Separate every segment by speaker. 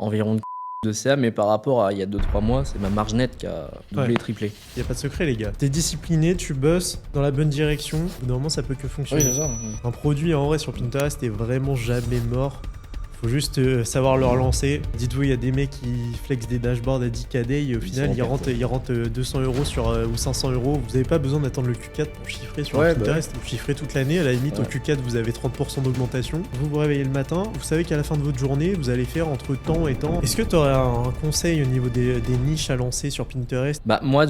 Speaker 1: environ de CA, mais par rapport à il y a 2-3 mois, c'est ma marge nette qui a doublé et triplé.
Speaker 2: Y a pas de secret, les gars. T'es discipliné, tu bosses dans la bonne direction. Normalement, ça peut que fonctionner.
Speaker 1: Oui, c'est ça.
Speaker 2: Un produit en vrai sur Pinterest est vraiment jamais mort. Faut juste savoir le relancer. Dites-vous, il y a des mecs qui flexent des dashboards à 10K day et au final, ils rentrent 200 euros ou 500 euros. Vous n'avez pas besoin d'attendre le Q4 pour chiffrer sur Pinterest. Vous chiffrez toute l'année. À la limite, au Q4, vous avez 30% d'augmentation. Vous vous réveillez le matin. Vous savez qu'à la fin de votre journée, vous allez faire entre temps et temps. Est-ce que tu aurais un conseil au niveau des niches à lancer sur Pinterest?
Speaker 1: Bah, moi,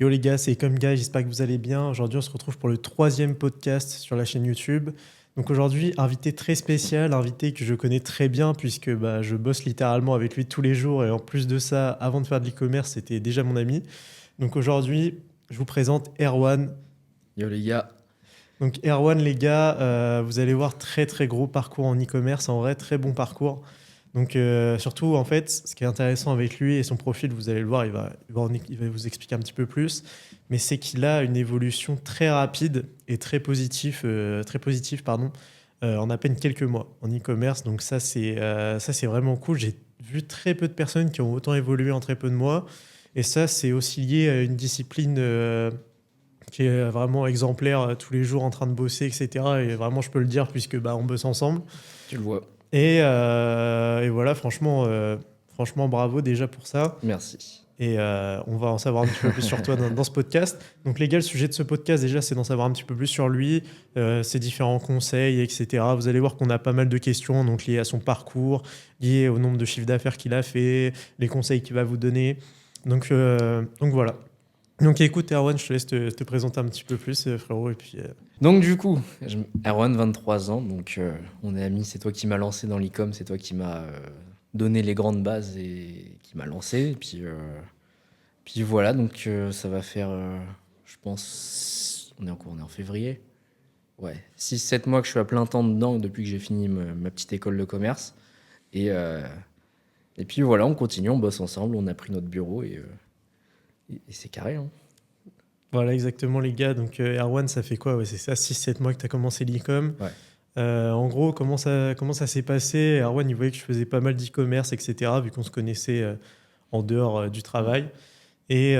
Speaker 2: Yo les gars, c'est Comme Guy, j'espère que vous allez bien. Aujourd'hui, on se retrouve pour le 3e podcast sur la chaîne YouTube. Donc aujourd'hui, invité très spécial, invité que je connais très bien puisque je bosse littéralement avec lui tous les jours et en plus de ça, avant de faire de l'e-commerce, c'était déjà mon ami. Donc aujourd'hui, je vous présente Erwan.
Speaker 1: Yo les gars.
Speaker 2: Donc Erwan les gars, vous allez voir très très gros parcours en e-commerce, en vrai très bon parcours. Donc surtout en fait, ce qui est intéressant avec lui et son profil, vous allez le voir, il va vous expliquer un petit peu plus, mais c'est qu'il a une évolution très rapide et très positive en à peine quelques mois en e-commerce. Donc ça c'est vraiment cool. J'ai vu très peu de personnes qui ont autant évolué en très peu de mois, et ça c'est aussi lié à une discipline qui est vraiment exemplaire, tous les jours en train de bosser, etc. Et vraiment je peux le dire puisque on bosse ensemble.
Speaker 1: Tu le vois.
Speaker 2: Et voilà, franchement, bravo déjà pour ça.
Speaker 1: Merci.
Speaker 2: Et on va en savoir un petit peu plus sur toi dans ce podcast. Donc les gars, le sujet de ce podcast déjà, c'est d'en savoir un petit peu plus sur lui, ses différents conseils, etc. Vous allez voir qu'on a pas mal de questions donc liées à son parcours, liées au nombre de chiffres d'affaires qu'il a fait, les conseils qu'il va vous donner. Donc voilà. Donc écoute Erwan, je te laisse te présenter un petit peu plus frérot, et puis...
Speaker 1: Donc du coup, Erwan, 23 ans, donc on est amis, c'est toi qui m'as lancé dans l'e-com, c'est toi qui m'as donné les grandes bases et qui m'a lancé. Et puis voilà, donc ça va faire, je pense, on est en février. Ouais, 6-7 mois que je suis à plein temps dedans depuis que j'ai fini ma petite école de commerce. Et puis voilà, on continue, on bosse ensemble, on a pris notre bureau et c'est carré. Hein.
Speaker 2: Voilà, exactement, les gars. Donc, Erwan, ça fait quoi? Ouais, c'est ça, 6-7 mois que tu as commencé l'e-com.
Speaker 1: Ouais.
Speaker 2: En gros, comment ça s'est passé? Erwan, il voyait que je faisais pas mal d'e-commerce, etc., vu qu'on se connaissait en dehors du travail. Et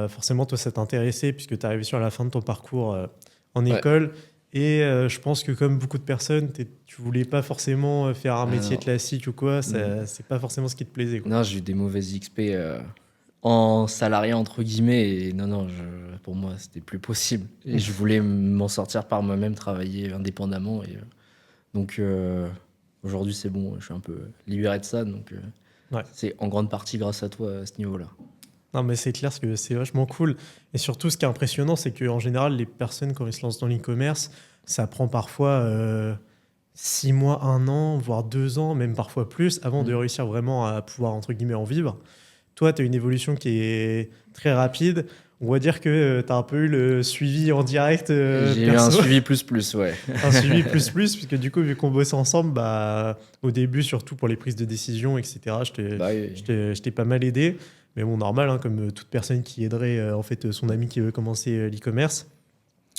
Speaker 2: forcément, toi, ça t'intéressait, puisque tu es arrivé sur la fin de ton parcours en école. Et je pense que comme beaucoup de personnes, tu voulais pas forcément faire un métier classique ou quoi. C'est pas forcément ce qui te plaisait, quoi.
Speaker 1: Non, j'ai eu des mauvaises XP en salarié entre guillemets, et non, pour moi c'était plus possible et je voulais m'en sortir par moi-même, travailler indépendamment, et donc aujourd'hui c'est bon, je suis un peu libéré de ça, donc c'est en grande partie grâce à toi à ce niveau-là.
Speaker 2: Non, mais c'est clair que c'est vachement cool, et surtout ce qui est impressionnant, c'est qu'en général les personnes, quand ils se lancent dans l'e-commerce, ça prend parfois 6 mois, 1 an, voire 2 ans, même parfois plus, avant de réussir vraiment à pouvoir entre guillemets en vivre. Toi, tu as une évolution qui est très rapide. On va dire que tu as un peu eu le suivi en direct.
Speaker 1: J'ai eu un suivi plus, ouais.
Speaker 2: Un suivi plus, puisque du coup, vu qu'on bossait ensemble, au début, surtout pour les prises de décision, etc., je t'ai pas mal aidé. Mais bon, normal, hein, comme toute personne qui aiderait en fait, son ami qui veut commencer l'e-commerce.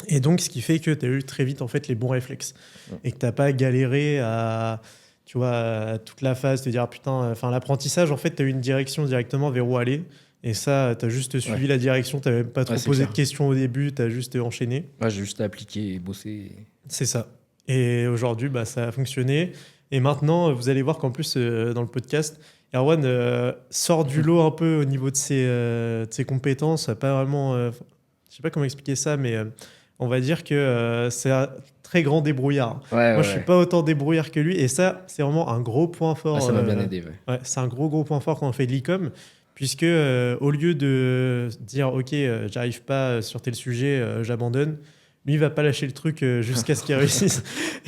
Speaker 2: Et donc, ce qui fait que tu as eu très vite en fait, les bons réflexes. Et que tu n'as pas galéré à... Tu vois, toute la phase, te dire putain, l'apprentissage, en fait, tu as eu une direction directement vers où aller. Et ça, tu as juste suivi la direction, tu n'as même pas trop posé de questions au début, tu as juste enchaîné.
Speaker 1: Ouais, j'ai juste appliqué et bossé.
Speaker 2: C'est ça. Et aujourd'hui, ça a fonctionné. Et maintenant, vous allez voir qu'en plus, dans le podcast, Erwan sort du lot un peu au niveau de ses compétences. Pas vraiment. Je ne sais pas comment expliquer ça, mais on va dire que c'est un très grand débrouillard. Moi, je ne suis pas autant débrouillard que lui. Et ça, c'est vraiment un gros point fort.
Speaker 1: Ça m'a bien aidé.
Speaker 2: Ouais, c'est un gros point fort quand on fait de l'e-com. Puisque au lieu de dire « Ok, j'arrive pas sur tel sujet, j'abandonne », lui, il va pas lâcher le truc jusqu'à ce qu'il réussisse.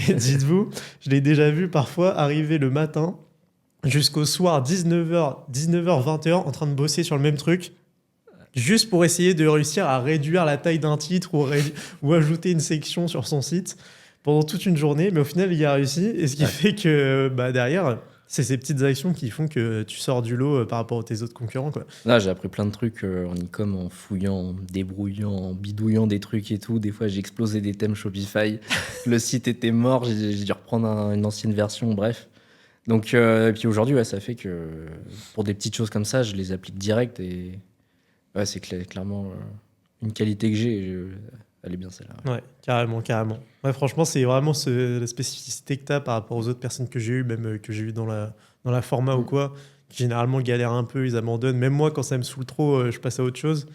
Speaker 2: Et dites-vous, je l'ai déjà vu parfois arriver le matin jusqu'au soir 19h, 20h en train de bosser sur le même truc, juste pour essayer de réussir à réduire la taille d'un titre ou ajouter une section sur son site pendant toute une journée. Mais au final, il y a réussi. Et ce qui fait que derrière, C'est ces petites actions qui font que tu sors du lot par rapport à tes autres concurrents, quoi.
Speaker 1: Là, j'ai appris plein de trucs en e-com, en fouillant, en débrouillant, en bidouillant des trucs et tout. Des fois, j'ai explosé des thèmes Shopify. Le site était mort, j'ai dû reprendre une ancienne version, bref. Donc, et puis aujourd'hui, ouais, ça fait que pour des petites choses comme ça, je les applique direct et ouais, c'est clairement une qualité que j'ai. Elle est bien celle-là.
Speaker 2: Ouais, carrément. Ouais, franchement, c'est vraiment la spécificité que tu as par rapport aux autres personnes que j'ai eues, même que j'ai eues dans la format ou quoi, qui généralement galèrent un peu, ils abandonnent. Même moi, quand ça me saoule trop, je passe à autre chose.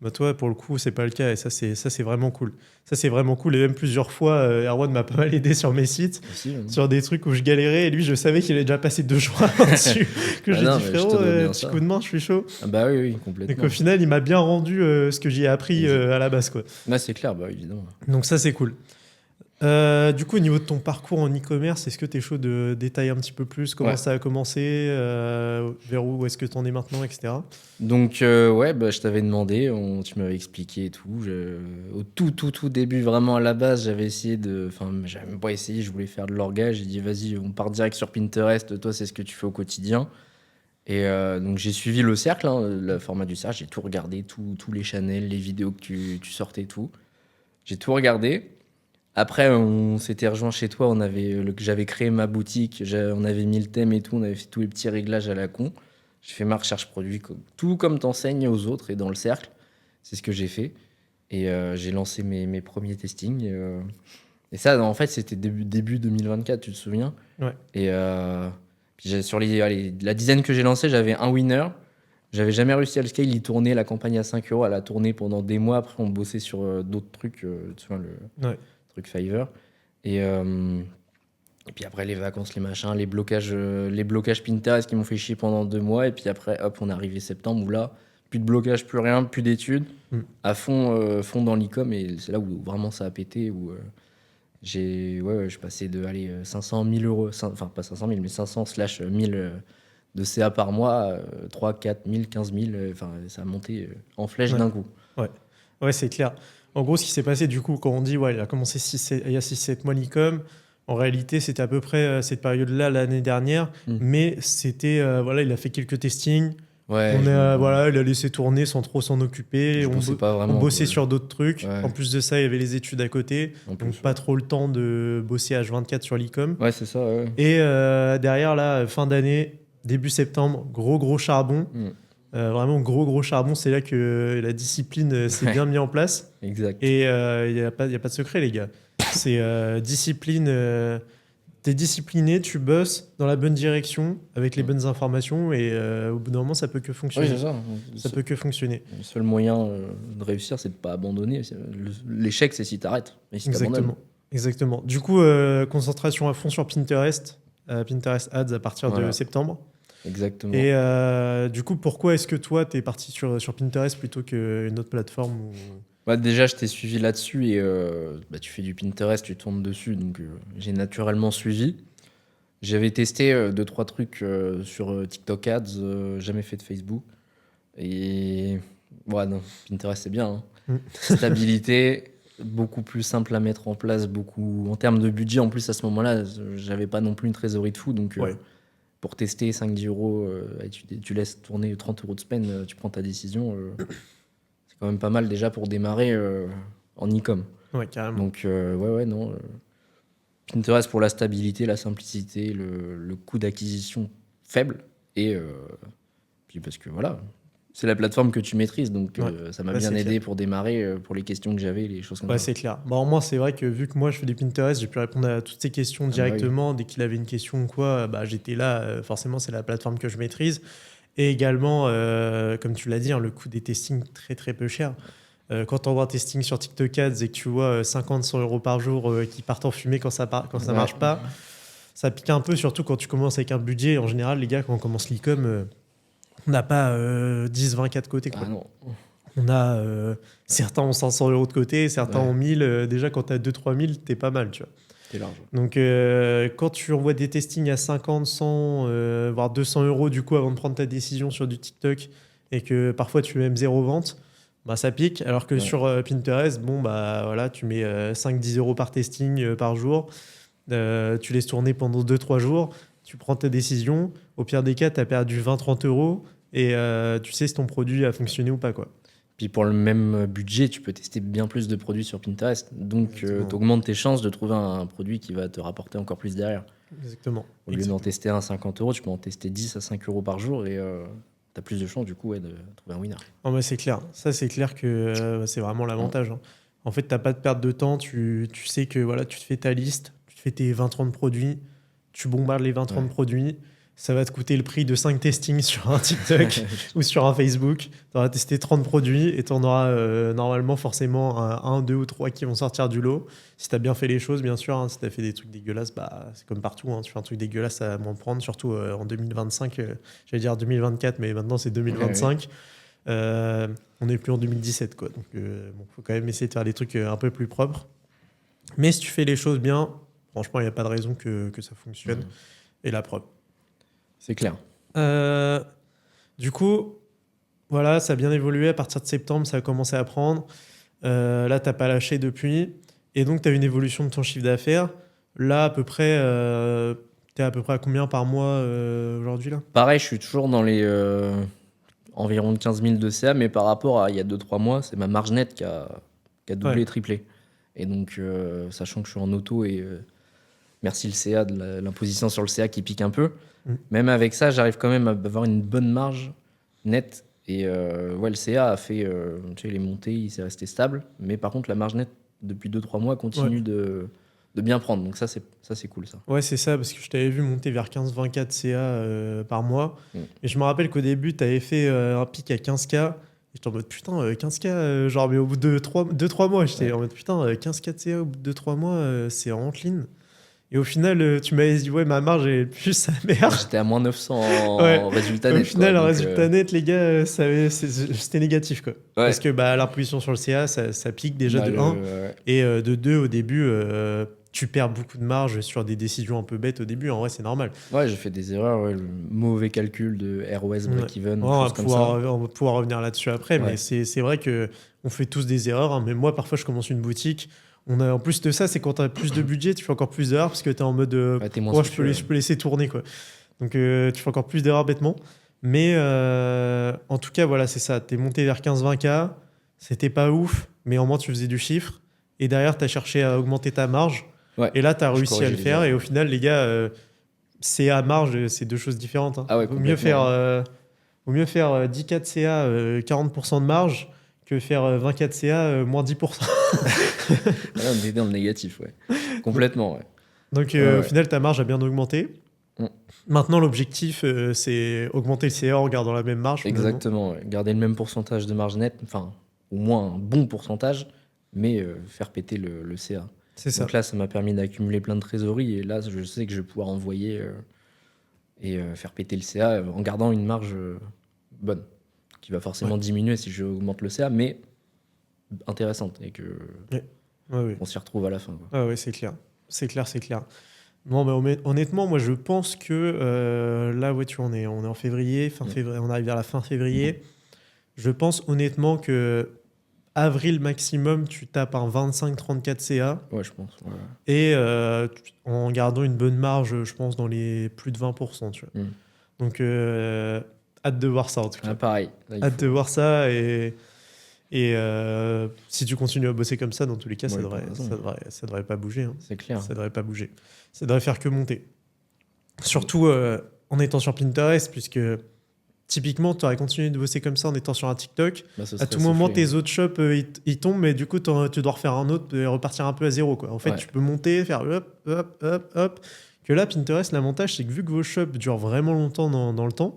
Speaker 2: Bah toi, pour le coup, c'est pas le cas et ça, c'est vraiment cool. Ça, c'est vraiment cool. Et même plusieurs fois, Erwan m'a pas mal aidé sur mes sites,
Speaker 1: Aussi,
Speaker 2: sur des trucs où je galérais. Et lui, je savais qu'il avait déjà passé 2 jours dessus. Que j'ai dit, frérot, petit coup de main, je suis chaud.
Speaker 1: Ah bah oui, complètement.
Speaker 2: Donc au final, il m'a bien rendu ce que j'ai appris à la base, quoi.
Speaker 1: Là, c'est clair, bah évidemment.
Speaker 2: Donc ça, c'est cool. Du coup, au niveau de ton parcours en e-commerce, est-ce que tu es chaud de détailler un petit peu plus comment ça a commencé, vers où est-ce que tu en es maintenant, etc.
Speaker 1: Donc, ouais, bah, je t'avais demandé, tu m'avais expliqué et tout. Au tout début, vraiment à la base, j'avais essayé de. Enfin, j'avais même pas essayé, je voulais faire de l'orga. J'ai dit, vas-y, on part direct sur Pinterest. Toi, c'est ce que tu fais au quotidien. Et donc, j'ai suivi le cercle, le format du cercle. J'ai tout regardé, tous les channels, les vidéos que tu sortais, tout. J'ai tout regardé. Après, on s'était rejoint chez toi, j'avais créé ma boutique, on avait mis le thème et tout, on avait fait tous les petits réglages à la con. J'ai fait ma recherche produit, tout comme t'enseignes aux autres et dans le cercle. C'est ce que j'ai fait. Et j'ai lancé mes premiers testings. Et ça, en fait, c'était début 2024, tu te souviens?
Speaker 2: Ouais.
Speaker 1: Et puis sur la dizaine que j'ai lancée, j'avais un winner. J'avais jamais réussi à le scale, il tournait, la campagne à 5 €, elle a tourné pendant des mois. Après, on bossait sur d'autres trucs, tu vois, truc Fiverr. Et puis après, les vacances, les machins, les blocages Pinterest qui m'ont fait chier pendant 2 mois. Et puis après, hop, on est arrivé septembre où là, plus de blocage, plus rien, plus d'études, à fond dans l'e-com. Et c'est là où vraiment ça a pété, où je suis passé de 500 000 €, enfin pas 500 000, mais 500/1000 de CA par mois, 3, 4 000, 15 000. Enfin, ça a monté en flèche d'un coup.
Speaker 2: Ouais, c'est clair. En gros, ce qui s'est passé, du coup, quand on dit il a commencé il y a 6-7 mois l'e-com, en réalité, c'était à peu près cette période-là l'année dernière, mais c'était, il a fait quelques testings.
Speaker 1: Ouais,
Speaker 2: il a laissé tourner sans trop s'en occuper. On bossait sur d'autres trucs. Ouais. En plus de ça, il y avait les études à côté. Donc, pas trop le temps de bosser H24 sur l'e-com.
Speaker 1: Ouais, c'est ça. Ouais.
Speaker 2: Et derrière, là, fin d'année, début septembre, gros charbon. Vraiment gros charbon, c'est là que la discipline s'est bien mise en place.
Speaker 1: Exact.
Speaker 2: Et il n'y a pas de secret, les gars. C'est discipline. T'es discipliné, tu bosses dans la bonne direction avec les bonnes informations et au bout d'un moment, ça peut que fonctionner.
Speaker 1: Oui, c'est ça.
Speaker 2: Ça peut que fonctionner.
Speaker 1: Le seul moyen de réussir, c'est de ne pas abandonner. L'échec, c'est si t'arrêtes. Mais si
Speaker 2: Exactement. Du coup, concentration à fond sur Pinterest. Pinterest Ads à partir de septembre.
Speaker 1: Exactement.
Speaker 2: Et du coup, pourquoi est-ce que toi, tu es parti sur Pinterest plutôt qu'une autre plateforme
Speaker 1: Déjà, je t'ai suivi là-dessus et tu fais du Pinterest, tu tournes dessus, donc j'ai naturellement suivi. J'avais testé 2-3 trucs sur TikTok Ads, jamais fait de Facebook. Et non, Pinterest, c'est bien. Stabilité, beaucoup plus simple à mettre en place, en termes de budget. En plus, à ce moment-là, j'avais pas non plus une trésorerie de fou, donc pour tester 5-10 €, tu laisses tourner 30 € de spend, tu prends ta décision. C'est quand même pas mal déjà pour démarrer en e-com.
Speaker 2: Ouais, carrément.
Speaker 1: Donc, non. Pinterest pour la stabilité, la simplicité, le coût d'acquisition faible. Et puis parce que c'est la plateforme que tu maîtrises. Donc, ça m'a bien aidé pour démarrer, pour les questions que j'avais, les choses comme ça.
Speaker 2: Ouais, c'est clair. Moi, c'est vrai que vu que moi, je fais du Pinterest, j'ai pu répondre à toutes ces questions directement. Dès qu'il avait une question ou quoi, j'étais là. Forcément, c'est la plateforme que je maîtrise. Et également, comme tu l'as dit, le coût des testings très très peu cher. Quand on voit un testing sur TikTok Ads et que tu vois 50-100 € par jour qui partent en fumée quand ça marche pas, ça pique un peu, surtout quand tu commences avec un budget. En général, les gars, quand on commence l'e-com, on n'a pas 10-24 de côté. Quoi.
Speaker 1: Ah non.
Speaker 2: On a certains ont 500 € de côté, certains ont 1000. Déjà, quand tu as 2-3 000, t'es pas mal, tu vois.
Speaker 1: C'est large.
Speaker 2: Donc, quand tu envoies des testings à 50, 100, voire 200 € du coup avant de prendre ta décision sur du TikTok et que parfois tu aimes 0 vente, ça pique. Alors que sur Pinterest, tu mets 5-10 € par testing par jour. Tu laisses tourner pendant 2-3 jours. tu prends ta décision. Au pire des cas, tu as perdu 20-30 euros et tu sais si ton produit a fonctionné ou pas, quoi.
Speaker 1: Puis pour le même budget, tu peux tester bien plus de produits sur Pinterest. Donc, tu augmentes tes chances de trouver un produit qui va te rapporter encore plus derrière.
Speaker 2: Exactement.
Speaker 1: Au lieu d'en tester un à 50 euros, tu peux en tester 10 à 5 euros par jour et tu as plus de chances du coup de trouver un winner.
Speaker 2: Non, mais c'est clair. Ça, c'est clair que c'est vraiment l'avantage. Hein. En fait, tu n'as pas de perte de temps. Tu sais que voilà, tu te fais ta liste, tu te fais tes 20-30 produits, tu bombardes les 20-30 produits. Ça va te coûter le prix de 5 testings sur un TikTok ou sur un Facebook. Tu auras testé 30 produits et tu en auras normalement forcément un, deux ou trois qui vont sortir du lot. Si tu as bien fait les choses, bien sûr. Hein, si tu as fait des trucs dégueulasses, bah, c'est comme partout. Hein, tu fais un truc dégueulasse, ça va moins prendre. Surtout en 2025. J'allais dire 2024, mais maintenant c'est 2025. On n'est plus en 2017. Quoi. Donc, faut quand même essayer de faire des trucs un peu plus propres. Mais si tu fais les choses bien, franchement, il n'y a pas de raison que ça fonctionne. Et la preuve.
Speaker 1: C'est clair.
Speaker 2: Du coup, voilà, ça a bien évolué. À partir de septembre, ça a commencé à prendre. Là, tu n'as pas lâché depuis. Et donc, tu as une évolution de ton chiffre d'affaires. Là, à peu près, tu es à peu près à combien par mois aujourd'hui là ?
Speaker 1: Pareil, je suis toujours dans les environ 15 000 de CA, mais par rapport à il y a 2-3 mois, c'est ma marge nette qui a doublé, triplé. Et donc, sachant que je suis en auto et merci le CA, de l'imposition sur le CA qui pique un peu. Même avec ça, j'arrive quand même à avoir une bonne marge nette. Et le CA a fait les montées, il s'est resté stable. Mais par contre, la marge nette, depuis 2-3 mois, continue de bien prendre. Donc ça, c'est cool, ça.
Speaker 2: Ouais, c'est ça, parce que je t'avais vu monter vers 15-20K de CA par mois. Et je me rappelle qu'au début, tu avais fait un pic à 15K. Et j'étais en mode, putain, 15K, genre, mais au bout de 2-3 mois, j'étais en mode, putain, 15K de CA au bout de 2-3 mois, c'est en clean. Et au final, tu m'avais dit, ouais, ma marge est plus sa mère.
Speaker 1: J'étais à moins 900 en résultat net.
Speaker 2: Au final, en résultat net, les gars, c'était négatif. Quoi. Parce que l'imposition sur le CA, ça pique déjà de 1. Et de 2, au début, tu perds beaucoup de marge sur des décisions un peu bêtes au début. En vrai, c'est normal.
Speaker 1: Ouais, j'ai fait des erreurs. Le mauvais calcul de ROS break-even.
Speaker 2: On va pouvoir revenir là-dessus après. Mais c'est vrai qu'on fait tous des erreurs. Hein. Mais moi, parfois, je commence une boutique. En plus de ça, c'est quand tu as plus de budget, tu fais encore plus d'erreurs parce que tu es en mode je peux laisser tourner. Quoi. Donc tu fais encore plus d'erreurs bêtement. Mais en tout cas, voilà, c'est ça. Tu es monté vers 15-20K, c'était pas ouf, mais au moins tu faisais du chiffre. Et derrière, tu as cherché à augmenter ta marge. Ouais, et là, tu as réussi à le faire. Et au final, les gars, CA, marge, c'est deux choses différentes. Hein.
Speaker 1: Ah ouais,
Speaker 2: vaut mieux faire 10K de CA, 40% de marge que faire 20K de CA, moins 10%.
Speaker 1: On est dans le négatif, ouais. Complètement, ouais.
Speaker 2: Donc, au final, ta marge a bien augmenté. Maintenant, l'objectif, c'est augmenter le CA en gardant la même marge.
Speaker 1: Exactement, ouais. Garder le même pourcentage de marge nette, enfin, au moins un bon pourcentage, mais faire péter le CA.
Speaker 2: C'est ça.
Speaker 1: Donc là, ça m'a permis d'accumuler plein de trésorerie, et là, je sais que je vais pouvoir envoyer et faire péter le CA en gardant une marge bonne, qui va forcément diminuer si j'augmente le CA, mais intéressante, et que on s'y retrouve à la fin. Quoi.
Speaker 2: Ah ouais, c'est clair. C'est clair. Non, mais honnêtement, moi, je pense que là, ouais, tu vois, on est en février, février, on arrive vers la fin février. Je pense honnêtement que avril maximum, tu tapes un 25-34 CA.
Speaker 1: Ouais, je pense. Ouais.
Speaker 2: Et en gardant une bonne marge, je pense, dans les plus de 20%. Tu vois. Donc, hâte de voir ça, en tout cas.
Speaker 1: Pareil. Là,
Speaker 2: hâte de voir ça. Et si tu continues à bosser comme ça, dans tous les cas, ça devrait pas bouger. Hein.
Speaker 1: C'est clair.
Speaker 2: Ça devrait pas bouger. Ça devrait faire que monter. Surtout en étant sur Pinterest, puisque typiquement, tu aurais continué de bosser comme ça en étant sur un TikTok. À tout moment, tes autres shops, ils tombent, mais du coup, tu dois refaire un autre et repartir un peu à zéro. Quoi. En fait, tu peux monter, faire hop. Que là, Pinterest, l'avantage, c'est que vu que vos shops durent vraiment longtemps dans le temps,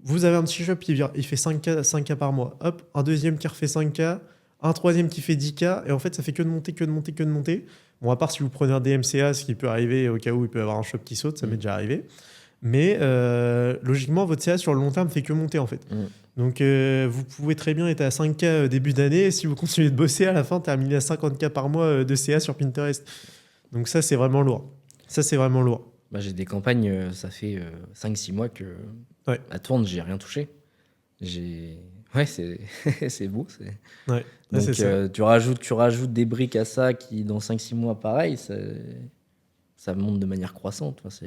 Speaker 2: vous avez un petit shop qui il fait 5K par mois. Hop, un deuxième qui refait 5K, un troisième qui fait 10K. Et en fait, ça fait que de monter. Bon, à part si vous prenez un DMCA, ce qui peut arriver au cas où il peut y avoir un shop qui saute, ça m'est déjà arrivé. Mais logiquement, votre CA sur le long terme fait que monter en fait. Donc, vous pouvez très bien être à 5K début d'année. Et si vous continuez de bosser, à la fin, terminer à 50K par mois de CA sur Pinterest. Donc ça, c'est vraiment lourd.
Speaker 1: Bah, j'ai des campagnes, ça fait 5-6 mois que la tourne, j'ai rien touché. Ouais, c'est beau.
Speaker 2: Ouais.
Speaker 1: Donc, tu rajoutes des briques à ça qui, dans 5-6 mois, pareil, ça monte de manière croissante. Enfin,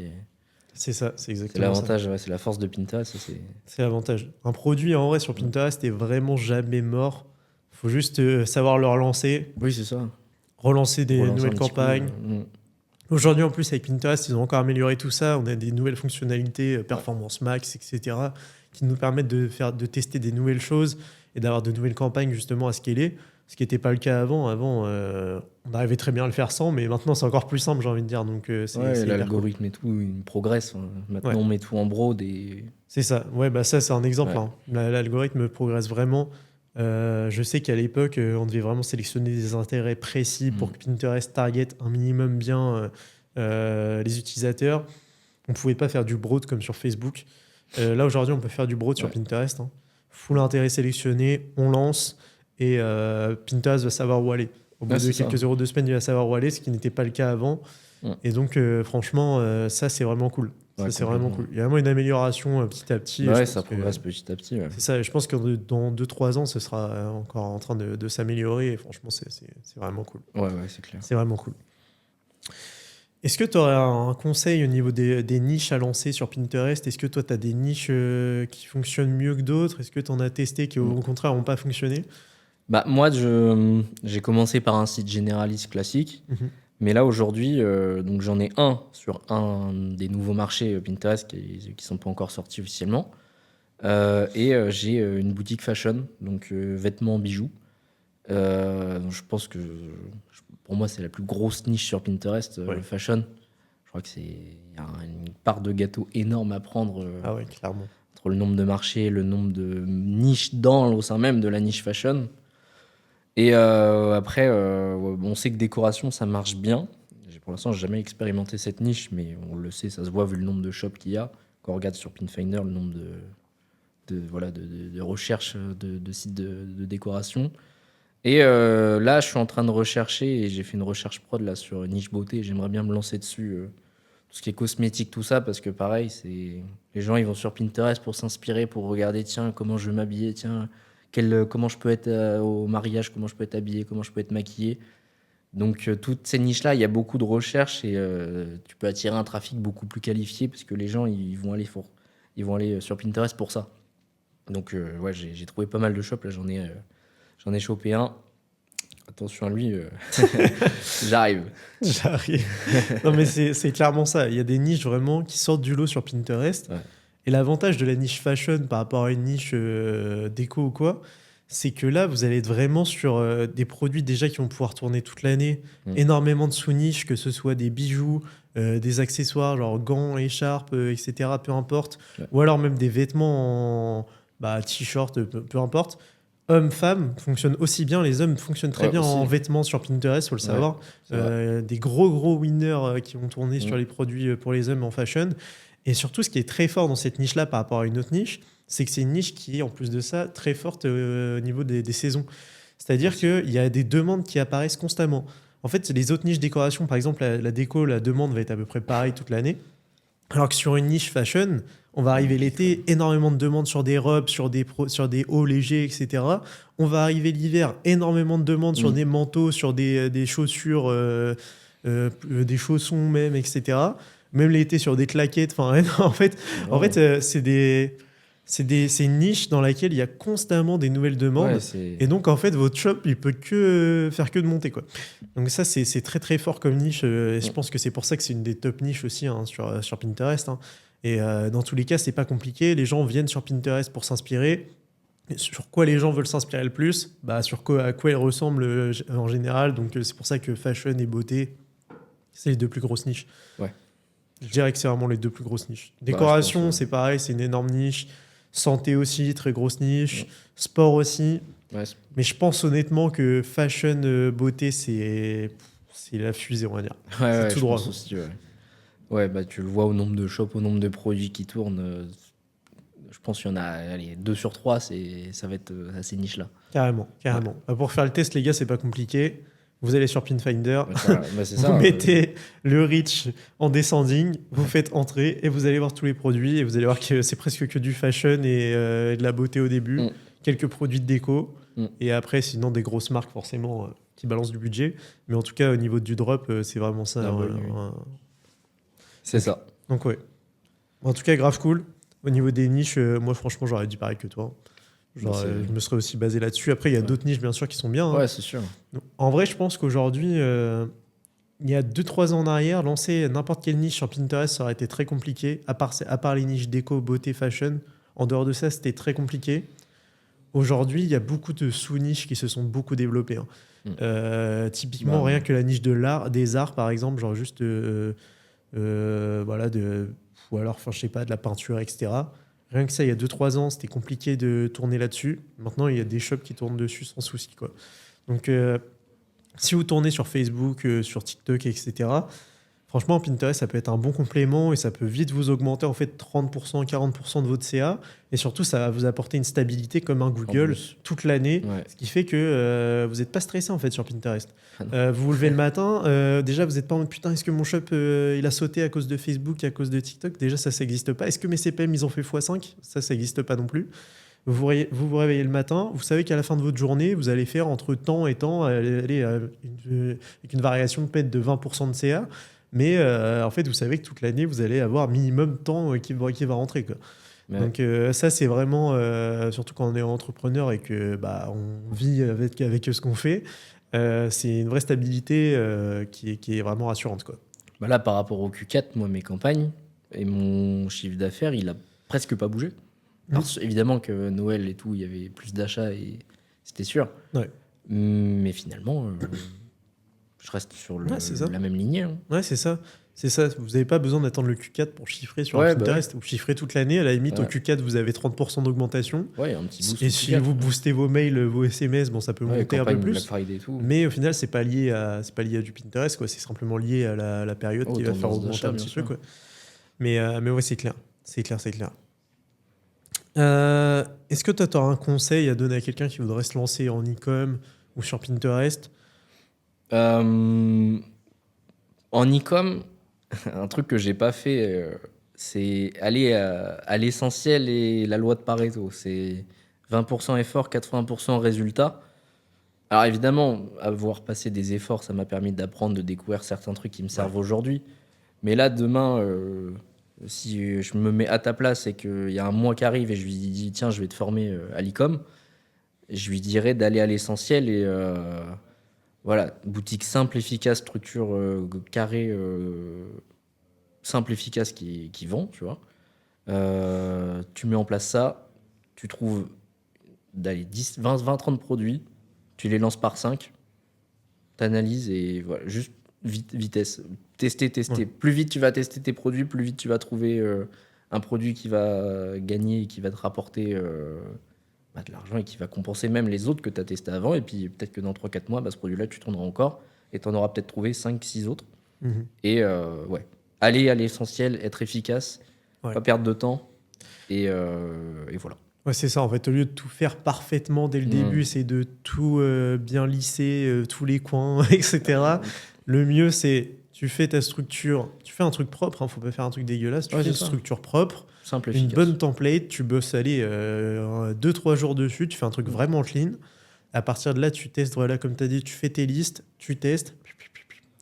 Speaker 2: C'est ça, c'est
Speaker 1: C'est
Speaker 2: exactement
Speaker 1: l'avantage, ouais, c'est la force de Pinterest.
Speaker 2: C'est l'avantage. Un produit, en vrai, sur Pinterest, est vraiment jamais mort. Faut juste savoir le relancer,
Speaker 1: Oui, c'est ça.
Speaker 2: relancer des
Speaker 1: Relancer un
Speaker 2: nouvelles
Speaker 1: petit coup.
Speaker 2: campagnes. Aujourd'hui, en plus, avec Pinterest, ils ont encore amélioré tout ça. On a des nouvelles fonctionnalités, performance max, etc., qui nous permettent de tester des nouvelles choses et d'avoir de nouvelles campagnes, justement, à scaler. Ce qui n'était pas le cas avant. Avant, on arrivait très bien à le faire sans, mais maintenant, c'est encore plus simple, j'ai envie de dire. Donc, c'est
Speaker 1: Ouais,
Speaker 2: hyper cool.
Speaker 1: l'algorithme et tout, il progresse. Maintenant,
Speaker 2: Ouais.
Speaker 1: on met tout en broad et.
Speaker 2: C'est ça. Ouais, bah ça, c'est un exemple.
Speaker 1: Ouais.
Speaker 2: Hein. L'algorithme progresse vraiment. Je sais qu'à l'époque, on devait vraiment sélectionner des intérêts précis pour que Pinterest target un minimum bien les utilisateurs. On ne pouvait pas faire du broad comme sur Facebook. Là, aujourd'hui, on peut faire du broad sur Pinterest. Hein. Full intérêt sélectionné, on lance et Pinterest va savoir où aller. Au bout de quelques euros de semaine, il va savoir où aller, ce qui n'était pas le cas avant. Et donc, franchement, ça, c'est vraiment cool. Ça, c'est vraiment cool. Il y a vraiment une amélioration petit à petit.
Speaker 1: Ouais, ça progresse petit à petit. Ouais.
Speaker 2: C'est ça. Je pense que dans 2-3 ans, ce sera encore en train de s'améliorer. Et franchement, c'est vraiment cool.
Speaker 1: Ouais, c'est clair.
Speaker 2: C'est vraiment cool. Est-ce que tu aurais un conseil au niveau des niches à lancer sur Pinterest? Est-ce que toi, tu as des niches qui fonctionnent mieux que d'autres? Est-ce que tu en as testé qui, au contraire, n'ont pas fonctionné?
Speaker 1: Bah, moi, j'ai commencé par un site généraliste classique. Mais là, aujourd'hui, donc j'en ai un sur un des nouveaux marchés Pinterest qui ne sont pas encore sortis officiellement. Et j'ai une boutique fashion, donc vêtements, bijoux. Je pense que pour moi, c'est la plus grosse niche sur Pinterest, le fashion. Je crois qu'il y a une part de gâteau énorme à prendre
Speaker 2: Ah ouais, clairement.
Speaker 1: entre le nombre de marchés, le nombre de niches au sein même de la niche fashion. Et après, on sait que décoration, ça marche bien. Pour l'instant, je n'ai jamais expérimenté cette niche, mais on le sait, ça se voit vu le nombre de shops qu'il y a. Quand on regarde sur Pinfinder, le nombre de recherches de sites de décoration. Et là, je suis en train de rechercher, et j'ai fait une recherche prod là, sur une niche beauté. J'aimerais bien me lancer dessus, tout ce qui est cosmétique, tout ça, parce que pareil, les gens ils vont sur Pinterest pour s'inspirer, pour regarder, tiens, comment je vais m'habiller, tiens, comment je peux être au mariage, comment je peux être habillé, comment je peux être maquillé. Donc, toutes ces niches-là, il y a beaucoup de recherches et tu peux attirer un trafic beaucoup plus qualifié parce que les gens, ils vont aller sur Pinterest pour ça. Donc, j'ai trouvé pas mal de shops. Là, j'en ai chopé un. Attention à lui, j'arrive.
Speaker 2: Non, mais c'est clairement ça. Il y a des niches vraiment qui sortent du lot sur Pinterest. Ouais. Et l'avantage de la niche fashion par rapport à une niche déco ou quoi, c'est que là, vous allez être vraiment sur des produits déjà qui vont pouvoir tourner toute l'année. Énormément de sous-niches, que ce soit des bijoux, des accessoires, genre gants, écharpes, etc., peu importe. Ouais. Ou alors même des vêtements en t-shirt, peu importe. Hommes-femmes fonctionnent aussi bien. Les hommes fonctionnent très bien en vêtements sur Pinterest, il faut le savoir. Des gros winners qui vont tourner sur les produits pour les hommes en fashion. Et surtout, ce qui est très fort dans cette niche-là par rapport à une autre niche, c'est que c'est une niche qui est, en plus de ça, très forte au niveau des saisons. C'est-à-dire qu'il y a des demandes qui apparaissent constamment. En fait, les autres niches décoration, par exemple, la déco, la demande va être à peu près pareille toute l'année. Alors que sur une niche fashion, on va arriver l'été, énormément de demandes sur des robes, sur des hauts légers, etc. On va arriver l'hiver, énormément de demandes sur des manteaux, sur des chaussures, des chaussons même, etc. Même l'été sur des claquettes. Enfin, en fait, c'est une niche dans laquelle il y a constamment des nouvelles demandes. Et donc, en fait, votre shop, il peut faire que de monter, quoi. Donc ça, c'est très, très fort comme niche. Et je pense que c'est pour ça que c'est une des top niches aussi sur Pinterest. Hein. Et dans tous les cas, c'est pas compliqué. Les gens viennent sur Pinterest pour s'inspirer. Et sur quoi les gens veulent s'inspirer le plus? À quoi ils ressemblent en général. Donc, c'est pour ça que fashion et beauté, c'est les deux plus grosses niches. Ouais. Je dirais que c'est vraiment les deux plus grosses niches. Décoration, c'est pareil, c'est une énorme niche. Santé aussi, très grosse niche. Sport aussi. Ouais. Mais je pense honnêtement que fashion, beauté, c'est la fusée, on va dire.
Speaker 1: C'est tout droit. Aussi, ouais, tu le vois au nombre de shops, au nombre de produits qui tournent. Je pense qu'il y en a 2 sur 3, ça va être à ces niches-là.
Speaker 2: Carrément. Ouais. Pour faire le test, les gars, c'est pas compliqué. Vous allez sur Pinfinder, vous mettez le reach en descending, vous faites entrer et vous allez voir tous les produits et vous allez voir que c'est presque que du fashion et de la beauté au début, quelques produits de déco et après sinon des grosses marques forcément qui balancent du budget. Mais en tout cas au niveau du drop, c'est vraiment ça.
Speaker 1: C'est ça.
Speaker 2: Donc ouais. En tout cas, grave cool. Au niveau des niches, moi, franchement, j'aurais dit pareil que toi. Genre, je me serais aussi basé là-dessus. Après, il y a d'autres niches, bien sûr, qui sont bien.
Speaker 1: Ouais, c'est sûr.
Speaker 2: Donc, en vrai, je pense qu'aujourd'hui, il y a 2-3 ans en arrière, lancer n'importe quelle niche sur Pinterest, ça aurait été très compliqué. À part les niches déco, beauté, fashion. En dehors de ça, c'était très compliqué. Aujourd'hui, il y a beaucoup de sous-niches qui se sont beaucoup développées. Typiquement, rien que la niche de l'art, des arts, par exemple, genre juste voilà, ou alors, je sais pas, de la peinture, etc. Rien que ça, il y a 2-3 ans, c'était compliqué de tourner là-dessus. Maintenant, il y a des shops qui tournent dessus sans souci, quoi. Donc, si vous tournez sur Facebook, sur TikTok, etc., franchement, Pinterest, ça peut être un bon complément et ça peut vite vous augmenter en fait 30%, 40% de votre CA. Et surtout, ça va vous apporter une stabilité comme un Google toute l'année.
Speaker 1: Ouais.
Speaker 2: Ce qui fait que vous n'êtes pas stressé en fait sur Pinterest. Vous vous levez le matin, déjà, vous n'êtes pas en mode putain, est-ce que mon shop il a sauté à cause de Facebook, à cause de TikTok? Déjà, ça n'existe pas. Est-ce que mes CPM, ils ont fait x5? Ça n'existe pas non plus. Vous vous réveillez le matin, vous savez qu'à la fin de votre journée, vous allez faire entre temps et temps, avec une variation peut-être de 20% de CA. Mais en fait, vous savez que toute l'année, vous allez avoir minimum temps qui va rentrer, quoi. Ouais. Donc ça, c'est vraiment, surtout quand on est entrepreneur et que on vit avec ce qu'on fait, c'est une vraie stabilité qui est vraiment rassurante, quoi.
Speaker 1: Là, par rapport au Q4, moi, mes campagnes et mon chiffre d'affaires, il a presque pas bougé. Alors, évidemment que Noël et tout, il y avait plus d'achats et c'était sûr.
Speaker 2: Ouais.
Speaker 1: Mais finalement, je reste sur la même lignée. Hein.
Speaker 2: Ouais, c'est ça. C'est ça. Vous n'avez pas besoin d'attendre le Q4 pour chiffrer sur un Pinterest. Vous chiffrez toute l'année. À la limite, au Q4, vous avez 30% d'augmentation.
Speaker 1: Ouais, un petit boost.
Speaker 2: Et si vous boostez vos mails, vos SMS, bon, ça peut monter un peu plus.
Speaker 1: Black Friday et tout.
Speaker 2: Mais au final, c'est pas lié à du Pinterest, quoi. C'est simplement lié à la période qui va faire augmenter un petit peu, quoi. Mais ouais, c'est clair. C'est clair. Est-ce que tu as un conseil à donner à quelqu'un qui voudrait se lancer en e-com ou sur Pinterest?
Speaker 1: En e-com, un truc que j'ai pas fait, c'est aller à l'essentiel et la loi de Pareto. C'est 20% effort, 80% résultat. Alors évidemment, avoir passé des efforts, ça m'a permis d'apprendre, de découvrir certains trucs qui me servent aujourd'hui. Mais là, demain, si je me mets à ta place et qu'il y a un mois qui arrive et je lui dis tiens, je vais te former à l'e-com, je lui dirais d'aller à l'essentiel et voilà, boutique simple, efficace, structure carrée, simple, efficace qui vend, tu vois. Tu mets en place ça, tu trouves 10, 20, 30 produits, tu les lances par 5, t'analyses et voilà, juste vitesse. Tester. Ouais. Plus vite tu vas tester tes produits, plus vite tu vas trouver un produit qui va gagner et qui va te rapporter de l'argent et qui va compenser même les autres que tu as testés avant. Et puis peut-être que dans 3-4 mois, ce produit-là, tu tourneras encore et tu en auras peut-être trouvé 5-6 autres. Et aller à l'essentiel, être efficace, pas perdre de temps et voilà.
Speaker 2: Ouais, c'est ça, en fait, au lieu de tout faire parfaitement dès le début, c'est de tout bien lisser, tous les coins, etc. Le mieux, c'est tu fais ta structure, tu fais un truc propre, faut pas faire un truc dégueulasse, tu fais une structure propre,
Speaker 1: simple,
Speaker 2: une bonne template, tu bosses 2-3 jours dessus, tu fais un truc vraiment clean. À partir de là, tu testes, voilà, comme tu as dit, tu fais tes listes, tu testes,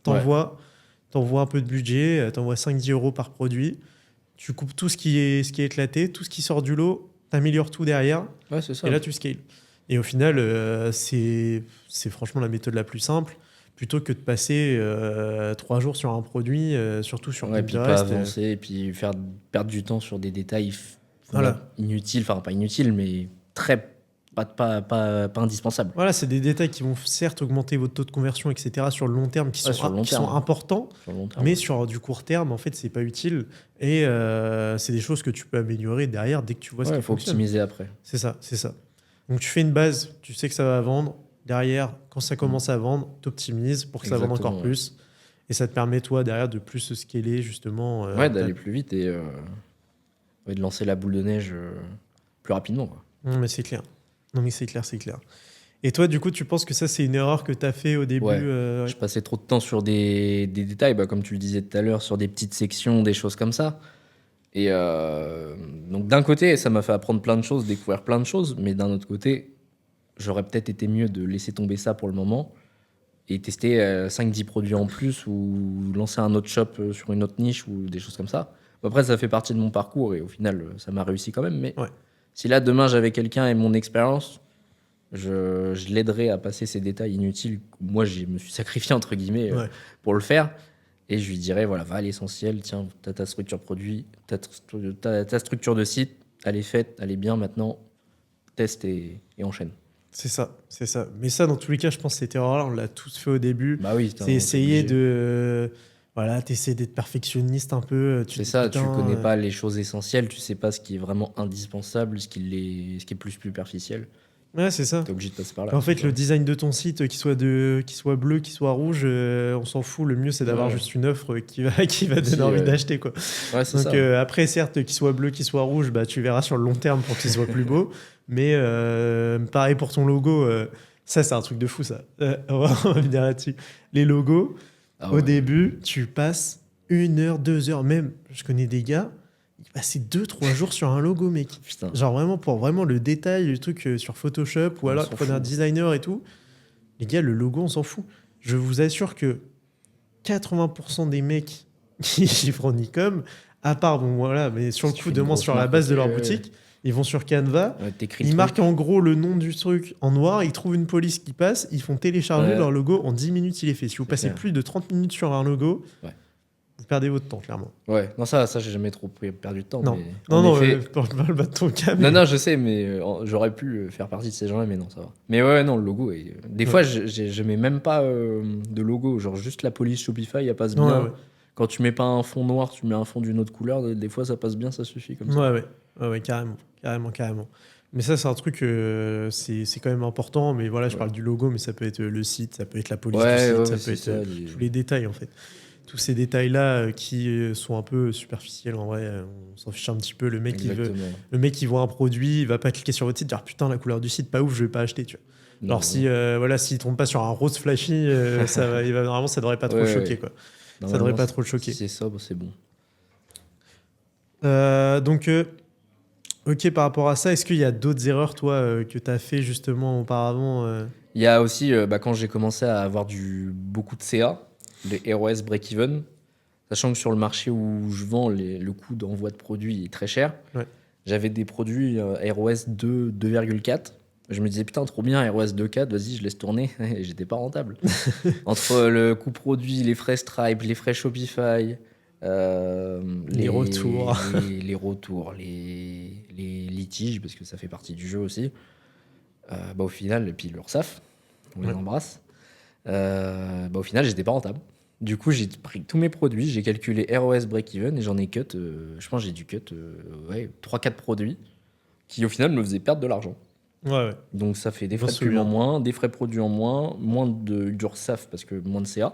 Speaker 2: t'envoies un peu de budget, t'envoies 5-10 euros par produit, tu coupes tout ce qui est éclaté, tout ce qui sort du lot, t'améliores tout derrière,
Speaker 1: c'est ça.
Speaker 2: Et là, tu scales. Et au final, c'est franchement la méthode la plus simple. Plutôt que de passer 3 jours sur un produit, surtout sur Pinterest.
Speaker 1: Et puis pas avancer, et puis faire perdre du temps sur des détails inutiles, enfin pas inutiles, mais pas indispensables.
Speaker 2: Voilà, c'est des détails qui vont certes augmenter votre taux de conversion, etc. sur le long terme, qui sont importants, mais sur du court terme, en fait, c'est pas utile. Et c'est des choses que tu peux améliorer derrière dès que tu vois ce qui fonctionne.
Speaker 1: Il faut optimiser après.
Speaker 2: C'est ça. Donc tu fais une base, tu sais que ça va vendre. Derrière, quand ça commence à vendre, tu optimises pour que ça vende encore plus. Et ça te permet, toi, derrière, de plus se scaler, justement.
Speaker 1: D'aller plus vite et de lancer la boule de neige plus rapidement, quoi.
Speaker 2: Non, mais c'est clair. C'est clair. Et toi, du coup, tu penses que ça, c'est une erreur que tu as fait au début?
Speaker 1: Je passais trop de temps sur des détails, comme tu le disais tout à l'heure, sur des petites sections, des choses comme ça. Et donc, d'un côté, ça m'a fait apprendre plein de choses, découvrir plein de choses, mais d'un autre côté, j'aurais peut-être été mieux de laisser tomber ça pour le moment et tester 5-10 produits en plus ou lancer un autre shop sur une autre niche ou des choses comme ça Après, ça fait partie de mon parcours et au final, ça m'a réussi quand même. Mais
Speaker 2: Ouais.
Speaker 1: si là, demain, j'avais quelqu'un et mon expérience, je l'aiderais à passer ces détails inutiles. Moi, je me suis sacrifié, entre guillemets,
Speaker 2: Ouais.
Speaker 1: pour le faire. Et je lui dirais, voilà, va à l'essentiel. Tiens, tu as ta structure produit, ta structure de site. Elle est faite, elle est bien maintenant. Teste et enchaîne.
Speaker 2: C'est ça. Mais ça, dans tous les cas, je pense que cette erreur-là, on l'a tous fait au début.
Speaker 1: Bah oui,
Speaker 2: c'est essayer de... Voilà, t'essaies d'être perfectionniste un peu.
Speaker 1: C'est ça, tu connais pas les choses essentielles, tu sais pas ce qui est vraiment indispensable, ce qui est plus superficiel.
Speaker 2: Ouais, c'est ça.
Speaker 1: T'es obligé de passer par là.
Speaker 2: En fait, le design de ton site, qu'il soit bleu, qu'il soit rouge, on s'en fout. Le mieux, c'est d'avoir juste une offre qui va donner envie d'acheter, quoi.
Speaker 1: Ouais, c'est
Speaker 2: donc,
Speaker 1: ça.
Speaker 2: après, certes, qu'il soit bleu, qu'il soit rouge, bah, tu verras sur le long terme pour qu'il soit plus beau. Mais pareil pour ton logo, ça, c'est un truc de fou, ça. On va revenir là-dessus. Les logos, au début, tu passes 1 heure, 2 heures, même, je connais des gars, ils passaient 2-3 jours sur un logo, mec.
Speaker 1: Putain.
Speaker 2: Genre vraiment pour vraiment le détail, le truc sur Photoshop, ou alors ils prenaient un designer et tout. Les gars, le logo, on s'en fout. Je vous assure que 80% des mecs qui font Nicom, à part, bon voilà, mais sur le coup, demande sur la base de leur boutique, ils vont sur Canva, ils marquent en gros le nom du truc en noir, ils trouvent une police qui passe, ils font télécharger leur logo, en 10 minutes, il est fait. Si vous passez plus de 30 minutes sur un logo, vous perdez votre temps, clairement.
Speaker 1: Ouais, non, ça j'ai jamais trop perdu de temps.
Speaker 2: Non,
Speaker 1: mais
Speaker 2: non, porte mal le bas de ton cas.
Speaker 1: Mais... Non, je sais, mais j'aurais pu faire partie de ces gens-là, mais non, ça va. Mais ouais, non, le logo. Des fois, je mets même pas de logo, genre juste la police Shopify, elle passe bien. Ouais. Quand tu mets pas un fond noir, tu mets un fond d'une autre couleur, des fois ça passe bien, ça suffit comme ça.
Speaker 2: Ouais, carrément. Mais ça, c'est un truc, c'est quand même important. Mais voilà, je parle du logo, mais ça peut être le site, ça peut être la police du site, ça peut être tous les détails, en fait. Tous ces détails-là qui sont un peu superficiels, en vrai, on s'en fiche un petit peu. Le mec, il voit un produit, il va pas cliquer sur votre site, dire putain, la couleur du site, pas ouf, je vais pas acheter, tu vois. Alors, s'il tombe pas sur un rose flashy, normalement, ça devrait pas trop le choquer, quoi. Ça devrait pas trop le choquer.
Speaker 1: Si c'est sobre, c'est bon.
Speaker 2: Donc, ok, par rapport à ça, est-ce qu'il y a d'autres erreurs, toi, que tu as fait justement auparavant
Speaker 1: Il y a aussi, quand j'ai commencé à avoir beaucoup de CA, les ROS break-even, sachant que sur le marché où je vends, le coût d'envoi de produits est très cher.
Speaker 2: Ouais.
Speaker 1: J'avais des produits ROS 2,4. Je me disais, putain, trop bien, ROS 2,4, vas-y, je laisse tourner. Et j'étais pas rentable. Entre le coût produit, les frais Stripe, les frais Shopify,
Speaker 2: les retours,
Speaker 1: les retours, les litiges, parce que ça fait partie du jeu aussi. Au final, et puis l'URSSAF, on les embrasse. Au final, j'étais pas rentable. Du coup, j'ai pris tous mes produits, j'ai calculé ROS break-even et j'en ai cut, je pense que j'ai dû cut 3-4 produits qui au final me faisaient perdre de l'argent.
Speaker 2: Ouais.
Speaker 1: Donc ça fait des frais de pub en moins, des frais produits en moins d'URSSAF parce que moins de CA.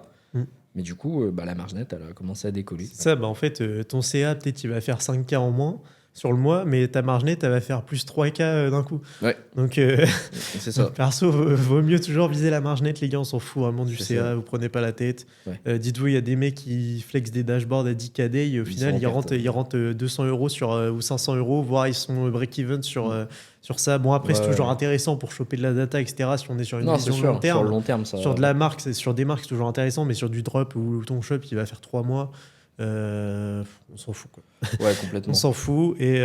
Speaker 1: Mais du coup, la marge nette, elle a commencé à décoller.
Speaker 2: C'est ça, en fait, ton CA, peut-être, il va faire 5K en moins sur le mois, mais ta marge nette, elle va faire plus 3K d'un coup.
Speaker 1: Ouais.
Speaker 2: Donc,
Speaker 1: c'est ça.
Speaker 2: Perso, vaut mieux toujours viser la marge nette, les gars, on s'en fout vraiment du CA, vous prenez pas la tête. Ouais. Dites-vous, il y a des mecs qui flexent des dashboards à 10 KD et au final, ils rentrent 200 € ou 500 €, voire ils sont break-even sur ça. Bon, après, c'est toujours intéressant pour choper de la data, etc. Si on est sur une vision long terme.
Speaker 1: Sur le long terme, ça.
Speaker 2: Sur de la marque, sur des marques, c'est toujours intéressant, mais sur du drop où ton shop, il va faire 3 mois, on s'en fout, quoi.
Speaker 1: Ouais, complètement.
Speaker 2: On s'en fout. Et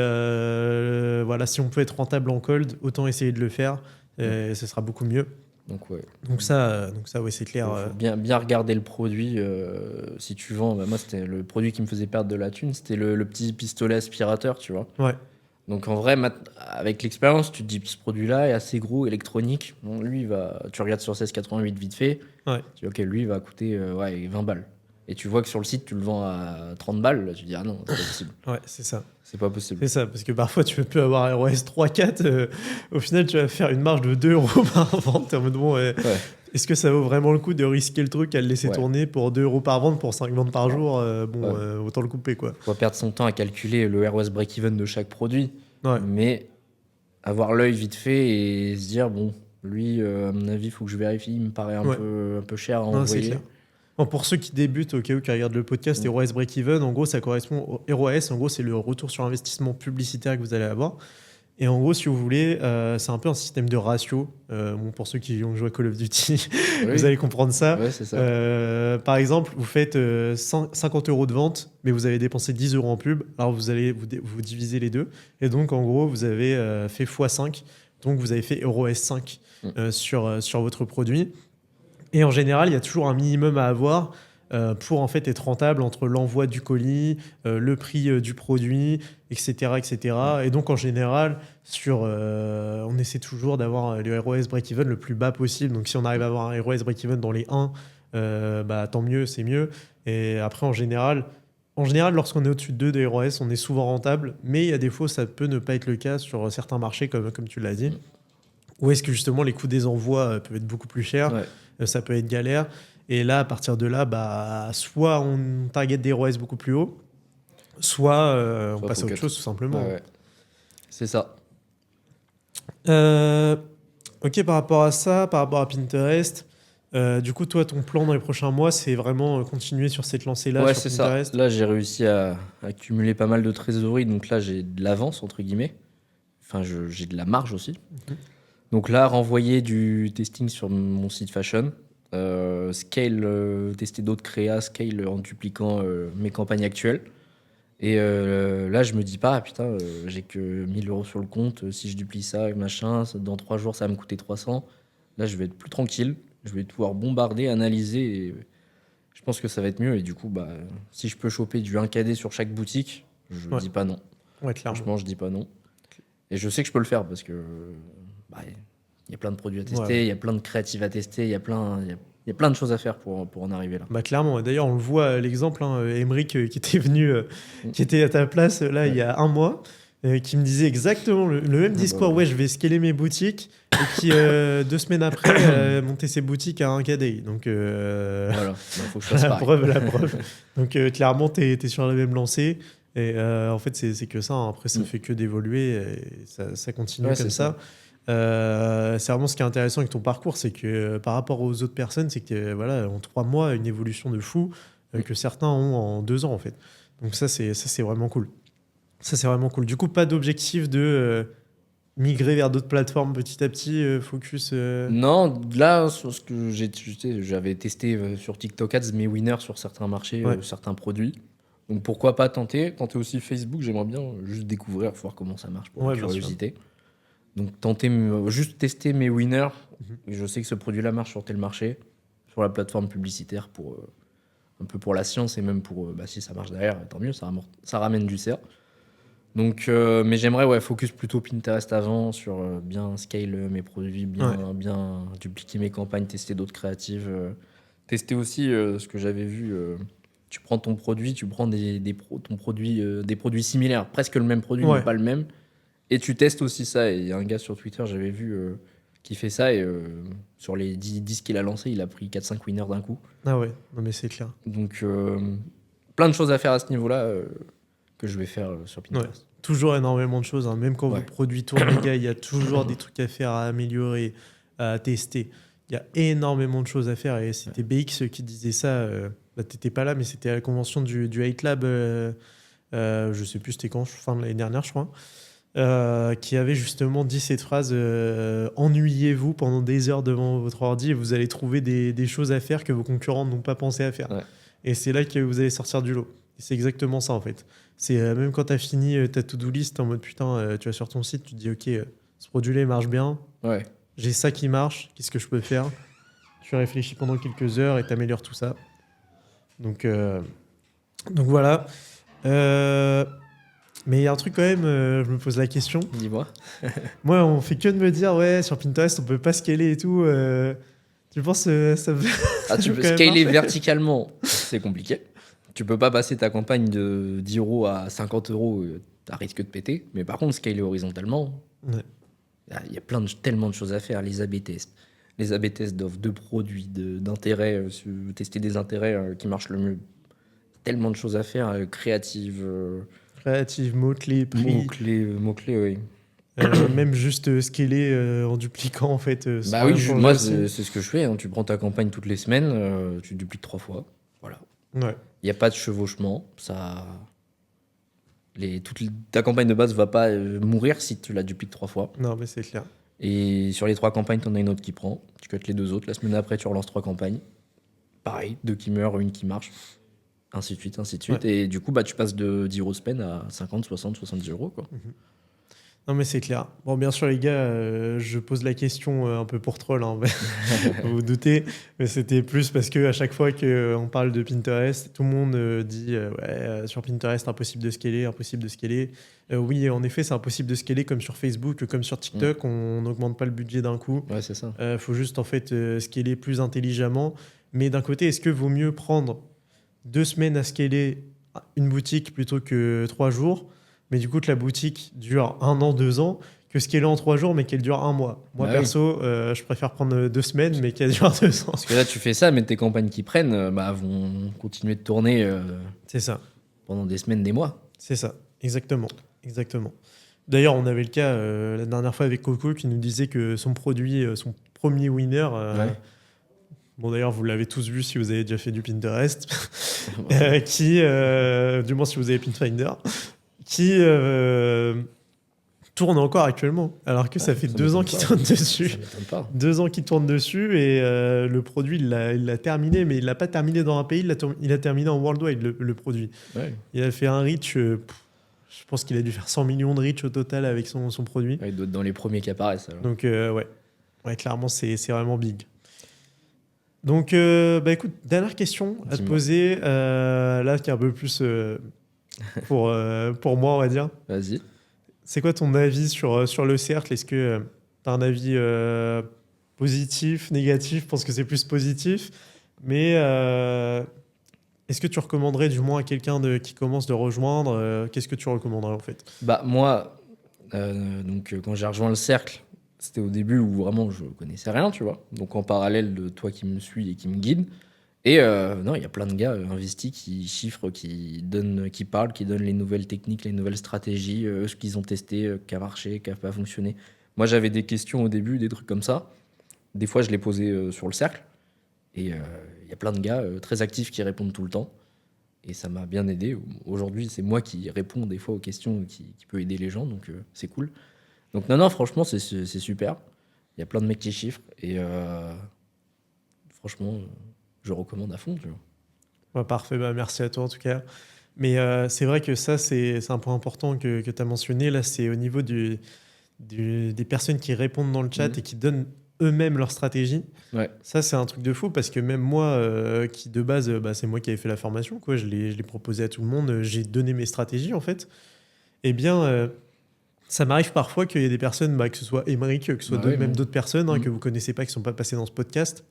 Speaker 2: voilà, si on peut être rentable en cold, autant essayer de le faire. Ce sera beaucoup mieux. Donc ça, ouais, c'est clair.
Speaker 1: Faut bien regarder le produit. Si tu vends, moi, c'était le produit qui me faisait perdre de la thune, c'était le petit pistolet aspirateur, tu vois.
Speaker 2: Ouais.
Speaker 1: Donc en vrai, avec l'expérience, tu te dis ce produit-là est assez gros, électronique. Bon, lui, tu regardes sur 1688 vite fait.
Speaker 2: Ouais.
Speaker 1: Tu dis, ok, lui, il va coûter 20 balles. Et tu vois que sur le site, tu le vends à 30 balles. Là, tu dis, ah non, c'est pas possible.
Speaker 2: Ouais, c'est ça.
Speaker 1: C'est pas possible.
Speaker 2: C'est ça, parce que parfois, tu peux avoir un ROS 3-4. Au final, tu vas faire une marge de 2 € par vente. En mode, bon, est-ce que ça vaut vraiment le coup de risquer le truc à le laisser tourner pour 2 € par vente pour 5 ventes par jour autant le couper, quoi.
Speaker 1: On va perdre son temps à calculer le ROS break-even de chaque produit.
Speaker 2: Ouais.
Speaker 1: Mais avoir l'œil vite fait et se dire, bon, lui, à mon avis, il faut que je vérifie. Il me paraît un peu cher à envoyer.
Speaker 2: C'est clair. Bon, pour ceux qui débutent, au cas où qui regardent le podcast, ROS break-even, en gros, ça correspond au ROS. En gros, c'est le retour sur investissement publicitaire que vous allez avoir. Et en gros, si vous voulez, c'est un peu un système de ratio. Pour ceux qui ont joué à Call of Duty, vous allez comprendre ça.
Speaker 1: Ouais, c'est ça.
Speaker 2: Par exemple, vous faites 50 € de vente, mais vous avez dépensé 10 € en pub. Alors, vous allez vous diviser les deux. Et donc, en gros, vous avez fait x5. Donc, vous avez fait EUROS 5 sur votre produit. Et en général, il y a toujours un minimum à avoir pour en fait être rentable entre l'envoi du colis, le prix du produit, etc., etc. Et donc en général, on essaie toujours d'avoir le ROS break-even le plus bas possible. Donc si on arrive à avoir un ROS break-even dans les 1, tant mieux, c'est mieux. Et après, en général, lorsqu'on est au-dessus de 2 de ROS, on est souvent rentable. Mais il y a des fois, ça peut ne pas être le cas sur certains marchés, comme tu l'as dit. Où est-ce que justement les coûts des envois peuvent être beaucoup plus chers, ça peut être galère. Et là, à partir de là, soit on target des ROS beaucoup plus haut, soit on passe à autre chose tout simplement.
Speaker 1: Ouais. C'est ça.
Speaker 2: Ok, par rapport à ça, par rapport à Pinterest, du coup, toi, ton plan dans les prochains mois, c'est vraiment continuer sur cette lancée-là sur Pinterest.
Speaker 1: Ça. Là, j'ai réussi à accumuler pas mal de trésorerie, donc là, j'ai de l'avance, entre guillemets. Enfin, j'ai de la marge aussi. Donc là, renvoyer du testing sur mon site fashion, scale, tester d'autres créas, scale en dupliquant mes campagnes actuelles. Et là, je me dis pas, putain, j'ai que 1000 € sur le compte, si je duplie ça, machin, dans 3 jours, ça va me coûter 300. Là, je vais être plus tranquille, je vais pouvoir bombarder, analyser, et je pense que ça va être mieux. Et du coup, si je peux choper du 1KD sur chaque boutique, je dis pas non.
Speaker 2: Ouais, clairement.
Speaker 1: Franchement, je dis pas non. Et je sais que je peux le faire parce que il y a plein de produits à tester, il y a plein de créatives à tester, il y a plein de choses à faire pour en arriver là.
Speaker 2: Clairement. D'ailleurs, on le voit, l'exemple, Emeric qui était venu, qui était à ta place là il y a un mois, qui me disait exactement le même discours. Je vais scaler mes boutiques. Et qui, 2 semaines après, monter ses boutiques à 1KD. Donc,
Speaker 1: voilà, faut que je fasse
Speaker 2: la preuve. Donc, clairement, tu es sur la même lancée. Et en fait, c'est que ça. Hein. Après, ça fait que d'évoluer. Et ça continue comme ça. C'est vraiment ce qui est intéressant avec ton parcours, c'est que par rapport aux autres personnes, c'est que voilà, en 3 mois, une évolution de fou que certains ont en 2 ans en fait. Donc ça c'est vraiment cool. Ça c'est vraiment cool. Du coup, pas d'objectif de migrer vers d'autres plateformes petit à petit, focus.
Speaker 1: Non, là sur ce que j'avais testé sur TikTok Ads mes winners sur certains marchés, certains produits. Donc pourquoi pas tenter aussi Facebook. J'aimerais bien juste découvrir, voir comment ça marche pour la curiosité. Donc juste tester mes winners. Je sais que ce produit-là marche sur tel marché, sur la plateforme publicitaire, pour un peu pour la science et même pour si ça marche derrière, tant mieux, ça ramène du CA. Donc, mais j'aimerais focus plutôt Pinterest avant, sur bien scale mes produits, bien dupliquer mes campagnes, tester d'autres créatives, tester aussi ce que j'avais vu. Tu prends ton produit, tu prends des produits similaires, presque le même produit mais pas le même. Et tu testes aussi ça. Et il y a un gars sur Twitter, j'avais vu, qui fait ça. Et sur les 10 qu'il a lancés, il a pris 4-5 winners d'un coup.
Speaker 2: Ah ouais, non mais c'est clair.
Speaker 1: Donc, plein de choses à faire à ce niveau-là que je vais faire sur Pinterest.
Speaker 2: Ouais. Toujours énormément de choses. Hein. Même quand vos produits tournent, les gars, il y a toujours des trucs à faire, à améliorer, à tester. Il y a énormément de choses à faire. Et c'était BX qui disait ça. T'étais pas là, mais c'était à la convention du Hate Lab. Je sais plus c'était quand, fin de l'année dernière, je crois. Qui avait justement dit cette phrase ennuyez-vous pendant des heures devant votre ordi et vous allez trouver des choses à faire que vos concurrents n'ont pas pensé à faire. Et c'est là que vous allez sortir du lot. Et c'est exactement ça en fait. C'est même quand tu as fini ta to-do list en mode putain, tu vas sur ton site, tu te dis ok, ce produit-là il marche bien, j'ai ça qui marche, qu'est-ce que je peux faire? Tu réfléchis pendant quelques heures et tu améliores tout ça. Donc voilà. Mais il y a un truc quand même, je me pose la question.
Speaker 1: Dis-moi.
Speaker 2: Moi, on fait que de me dire, sur Pinterest, on peut pas scaler et tout. Tu penses ça veut...
Speaker 1: Tu peux scaler verticalement, c'est compliqué. Tu peux pas passer ta campagne de 10 € à 50 €, t'as risque de péter. Mais par contre, scaler horizontalement, il y a tellement de choses à faire. Les A/B tests. Les A/B tests d'offres, de produits, d'intérêts, tester des intérêts qui marchent le mieux. Tellement de choses à faire, créatives...
Speaker 2: Créative, mots-clés, prix.
Speaker 1: Mots-clés, oui.
Speaker 2: Même juste scaler en dupliquant, en fait.
Speaker 1: Moi, c'est ce que je fais. Hein. Tu prends ta campagne toutes les semaines, tu dupliques 3 fois. Voilà. Il n'y a pas de chevauchement. Ça Ta campagne de base va pas mourir si tu la dupliques 3 fois.
Speaker 2: Non, mais c'est clair.
Speaker 1: Et sur les 3 campagnes, tu en as une autre qui prend. Tu cuts les 2 autres. La semaine après, tu relances 3 campagnes. Pareil, 2 qui meurent, une qui marche. Ainsi de suite, ainsi de suite. Ouais. Et du coup, tu passes de 10 euros spend à 50, 60, 70 euros. Quoi.
Speaker 2: Non, mais c'est clair. Bon, bien sûr, les gars, je pose la question un peu pour troll, hein, vous vous doutez, mais c'était plus parce qu'à chaque fois qu'on parle de Pinterest, tout le monde dit sur Pinterest, impossible de scaler, impossible de scaler. Oui, en effet, c'est impossible de scaler comme sur Facebook, comme sur TikTok, on n'augmente pas le budget d'un coup.
Speaker 1: Ouais, c'est ça.
Speaker 2: Faut juste en fait scaler plus intelligemment. Mais d'un côté, est-ce que vaut mieux prendre 2 semaines à scaler une boutique plutôt que 3 jours? Mais du coup, que la boutique dure 1 an, 2 ans, que scaler en 3 jours, mais qu'elle dure 1 mois. Moi, perso, je préfère prendre 2 semaines, mais qu'elle dure 2 ans.
Speaker 1: Parce que là, tu fais ça, mais tes campagnes qui prennent vont continuer de tourner
Speaker 2: c'est ça.
Speaker 1: Pendant des semaines, des mois.
Speaker 2: C'est ça, exactement. D'ailleurs, on avait le cas la dernière fois avec Coco qui nous disait que son produit, son premier winner... Bon, d'ailleurs, vous l'avez tous vu si vous avez déjà fait du Pinterest, du moins si vous avez Pinfinder, qui tourne encore actuellement, alors que ça fait 2 ans qu'il tourne dessus. 2 ans qu'il tourne dessus et le produit, il l'a terminé, mais il l'a pas terminé dans un pays, il a terminé en worldwide, le produit. Ouais. Il a fait un reach, je pense qu'il a dû faire 100 millions de reach au total avec son produit.
Speaker 1: Ouais, il doit être dans les premiers qui apparaissent. Alors.
Speaker 2: Donc, ouais, clairement, c'est vraiment big. Donc, écoute, dernière question à te poser, là, qui est un peu plus pour moi, on va dire.
Speaker 1: Vas-y.
Speaker 2: C'est quoi ton avis sur le cercle? Est-ce que tu as un avis positif, négatif? Je pense que c'est plus positif. Mais est-ce que tu recommanderais du moins à quelqu'un qui commence de rejoindre? Qu'est-ce que tu recommanderais en fait?
Speaker 1: Moi, quand j'ai rejoint le cercle, c'était au début où vraiment je connaissais rien, tu vois. Donc en parallèle de toi qui me suis et qui me guide. Et non, il y a plein de gars investis qui chiffrent, qui parlent, qui donnent les nouvelles techniques, les nouvelles stratégies, ce qu'ils ont testé, qui a marché, qui n'a pas fonctionné. Moi, j'avais des questions au début, des trucs comme ça. Des fois, je les posais sur le cercle. Et il y a plein de gars très actifs qui répondent tout le temps. Et ça m'a bien aidé. Aujourd'hui, c'est moi qui réponds des fois aux questions qui peut aider les gens. Donc c'est cool. Donc non, franchement, c'est super. Il y a plein de mecs qui chiffrent. Et franchement... je recommande à fond, tu vois.
Speaker 2: Ouais, parfait, merci à toi en tout cas. Mais c'est vrai que ça, c'est un point important que tu as mentionné. Là, c'est au niveau des personnes qui répondent dans le chat et qui donnent eux-mêmes leur stratégie.
Speaker 1: Ouais.
Speaker 2: Ça, c'est un truc de fou parce que même moi, qui de base, c'est moi qui avais fait la formation, quoi. Je l'ai proposé à tout le monde. J'ai donné mes stratégies, en fait. Eh bien... ça m'arrive parfois qu'il y ait des personnes, que ce soit Émeric, que ce soit même d'autres personnes que vous ne connaissez pas, qui ne sont pas passées dans ce podcast,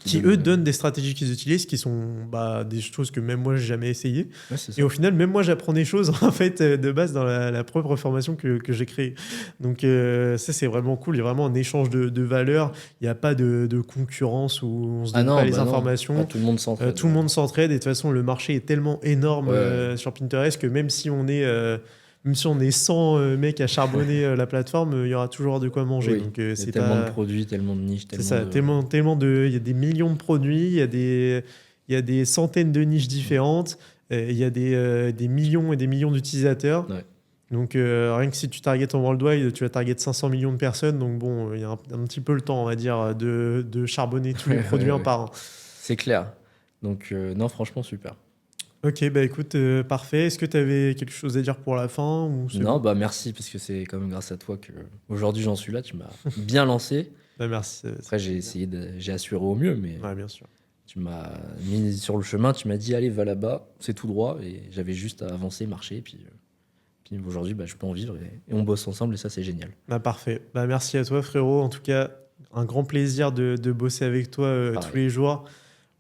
Speaker 2: qui eux donnent des stratégies qu'ils utilisent, qui sont des choses que même moi, je n'ai jamais essayées. Ouais, et au final, même moi, j'apprends des choses en fait, de base dans la propre formation que j'ai créée. Donc ça, c'est vraiment cool. Il y a vraiment un échange de valeurs. Il n'y a pas de concurrence où on se donne pas les informations.
Speaker 1: Tout le monde s'entraide.
Speaker 2: Tout le monde s'entraide. Et de toute façon, le marché est tellement énorme sur Pinterest que même si on est... même si on est 100 mecs à charbonner la plateforme, il y aura toujours de quoi manger.
Speaker 1: Oui.
Speaker 2: Donc,
Speaker 1: c'est tellement de produits, tellement de niches.
Speaker 2: C'est ça, tellement de... Il y a des millions de produits, il y a des centaines de niches différentes, il y a des millions et des millions d'utilisateurs.
Speaker 1: Ouais.
Speaker 2: Donc rien que si tu targetes en worldwide, tu vas target 500 millions de personnes. Donc bon, il y a un petit peu le temps, on va dire, de charbonner tous les produits un par un.
Speaker 1: C'est clair. Donc non, franchement, super.
Speaker 2: Ok, écoute, parfait. Est-ce que tu avais quelque chose à dire pour la fin ou
Speaker 1: Non, merci, parce que c'est quand même grâce à toi qu'aujourd'hui j'en suis là. Tu m'as bien lancé.
Speaker 2: Merci.
Speaker 1: Après, j'ai assuré au mieux, mais
Speaker 2: ouais, bien sûr.
Speaker 1: Tu m'as mis sur le chemin, tu m'as dit allez, va là-bas, c'est tout droit. Et j'avais juste à avancer, marcher. Puis aujourd'hui, je peux en vivre et on bosse ensemble et ça, c'est génial.
Speaker 2: Parfait. Merci à toi, frérot. En tout cas, un grand plaisir de bosser avec toi tous les jours.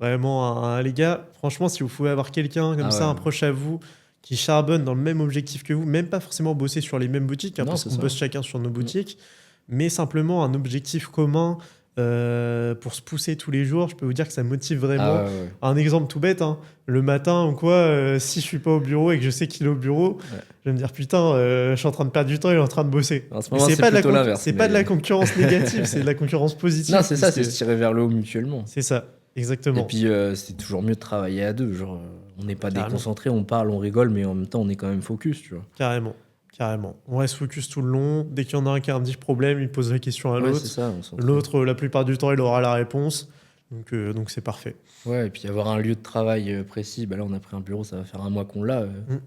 Speaker 2: Vraiment, les gars, franchement, si vous pouvez avoir quelqu'un comme ça, un proche à vous, qui charbonne dans le même objectif que vous, même pas forcément bosser sur les mêmes boutiques, parce qu'on bosse chacun sur nos boutiques, mais simplement un objectif commun pour se pousser tous les jours, je peux vous dire que ça motive vraiment. Un exemple tout bête, le matin ou quoi, si je suis pas au bureau et que je sais qu'il est au bureau, je vais me dire putain, je suis en train de perdre du temps, il est en train de bosser.
Speaker 1: En ce moment, c'est pas
Speaker 2: de la concurrence négative, c'est de la concurrence positive.
Speaker 1: Non, c'est ça, c'est se tirer vers le haut mutuellement.
Speaker 2: C'est ça. Exactement.
Speaker 1: Et puis, c'est toujours mieux de travailler à deux. on n'est pas
Speaker 2: Carrément.
Speaker 1: déconcentré, on parle, on rigole, mais en même temps, on est quand même focus, tu vois.
Speaker 2: Carrément. On reste focus tout le long. Dès qu'il y en a un qui a un petit problème, il pose la question à
Speaker 1: Ouais,
Speaker 2: l'autre.
Speaker 1: c'est ça.
Speaker 2: L'autre, la plupart du temps, il aura la réponse. Donc c'est parfait.
Speaker 1: Ouais, et puis avoir un lieu de travail précis, bah là, on a pris un bureau, ça va faire un mois qu'on l'a.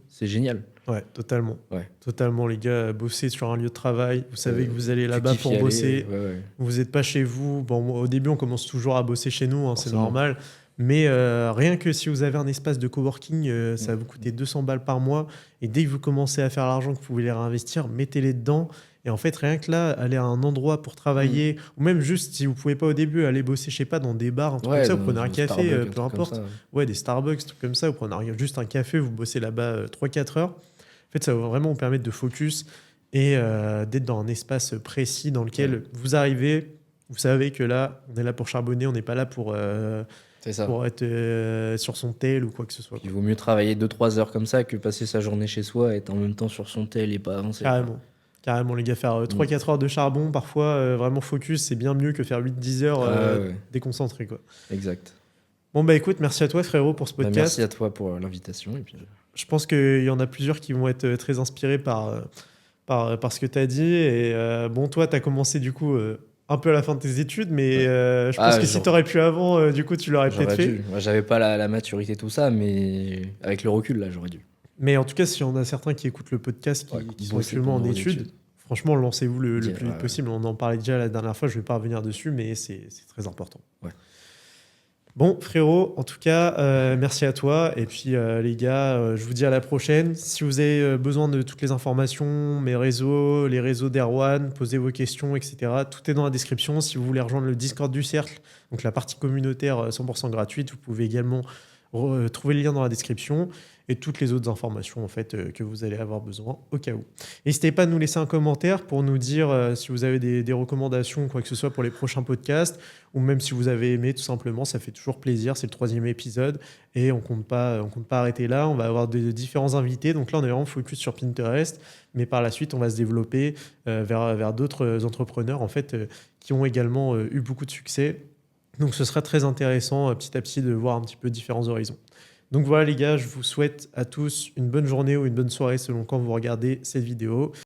Speaker 1: C'est génial.
Speaker 2: Ouais, totalement.
Speaker 1: Ouais.
Speaker 2: Totalement, les gars, bosser sur un lieu de travail. Vous savez que vous allez là-bas
Speaker 1: kiffes y
Speaker 2: pour
Speaker 1: aller,
Speaker 2: bosser.
Speaker 1: ouais.
Speaker 2: Vous n'êtes pas chez vous. Bon, au début, on commence toujours à bosser chez nous, hein, c'est
Speaker 1: Forcément.
Speaker 2: normal. Mais rien que si vous avez un espace de coworking, ça va vous coûter 200 balles par mois. Et dès que vous commencez à faire l'argent, que vous pouvez les réinvestir, mettez-les dedans. Et en fait, rien que là, aller à un endroit pour travailler, ou même juste, si vous pouvez pas au début, aller bosser, je sais pas, dans des bars, un truc comme ça, vous prenez un café,
Speaker 1: Starbucks,
Speaker 2: peu importe. Ouais, des Starbucks, trucs comme ça, vous prenez juste un café, vous bossez là-bas 3-4 heures. En fait, ça va vraiment vous permettre de focus et d'être dans un espace précis dans lequel vous arrivez, vous savez que là, on est là pour charbonner, on n'est pas là pour être sur son tel ou quoi que ce soit.
Speaker 1: Il vaut mieux travailler 2-3 heures comme ça que passer sa journée chez soi et être en même temps sur son tel et pas avancer.
Speaker 2: Carrément, les gars, faire 3-4 heures de charbon, parfois, vraiment focus, c'est bien mieux que faire 8-10 heures déconcentré, quoi.
Speaker 1: Exact.
Speaker 2: Bon, bah écoute, merci à toi, frérot, pour ce podcast.
Speaker 1: Merci à toi pour l'invitation. Et puis...
Speaker 2: Je pense qu'il y en a plusieurs qui vont être très inspirés par ce que tu as dit. Et bon, toi, tu as commencé du coup un peu à la fin de tes études, mais je pense que si tu aurais pu avant, du coup, tu l'aurais peut-être fait.
Speaker 1: Moi, j'avais pas la maturité, tout ça, mais avec le recul, là, j'aurais dû.
Speaker 2: Mais en tout cas, si on a certains qui écoutent le podcast, qui sont actuellement en études, franchement, lancez-vous le plus vite possible. On en parlait déjà la dernière fois, je ne vais pas revenir dessus, mais c'est très important.
Speaker 1: Ouais.
Speaker 2: Bon, frérot, en tout cas, merci à toi. Et puis, les gars, je vous dis à la prochaine. Si vous avez besoin de toutes les informations, mes réseaux, les réseaux d'Erwan, posez vos questions, etc. Tout est dans la description. Si vous voulez rejoindre le Discord du Cercle, donc la partie communautaire 100% gratuite, vous pouvez également trouver le lien dans la description et toutes les autres informations en fait, que vous allez avoir besoin au cas où. N'hésitez pas à nous laisser un commentaire pour nous dire si vous avez des recommandations, quoi que ce soit pour les prochains podcasts, ou même si vous avez aimé, tout simplement, ça fait toujours plaisir. C'est le 3e épisode et on compte pas arrêter là. On va avoir de différents invités. Donc là, on est vraiment focus sur Pinterest, mais par la suite, on va se développer vers d'autres entrepreneurs en fait, qui ont également eu beaucoup de succès. Donc ce sera très intéressant petit à petit de voir un petit peu différents horizons. Donc voilà les gars, je vous souhaite à tous une bonne journée ou une bonne soirée selon quand vous regardez cette vidéo.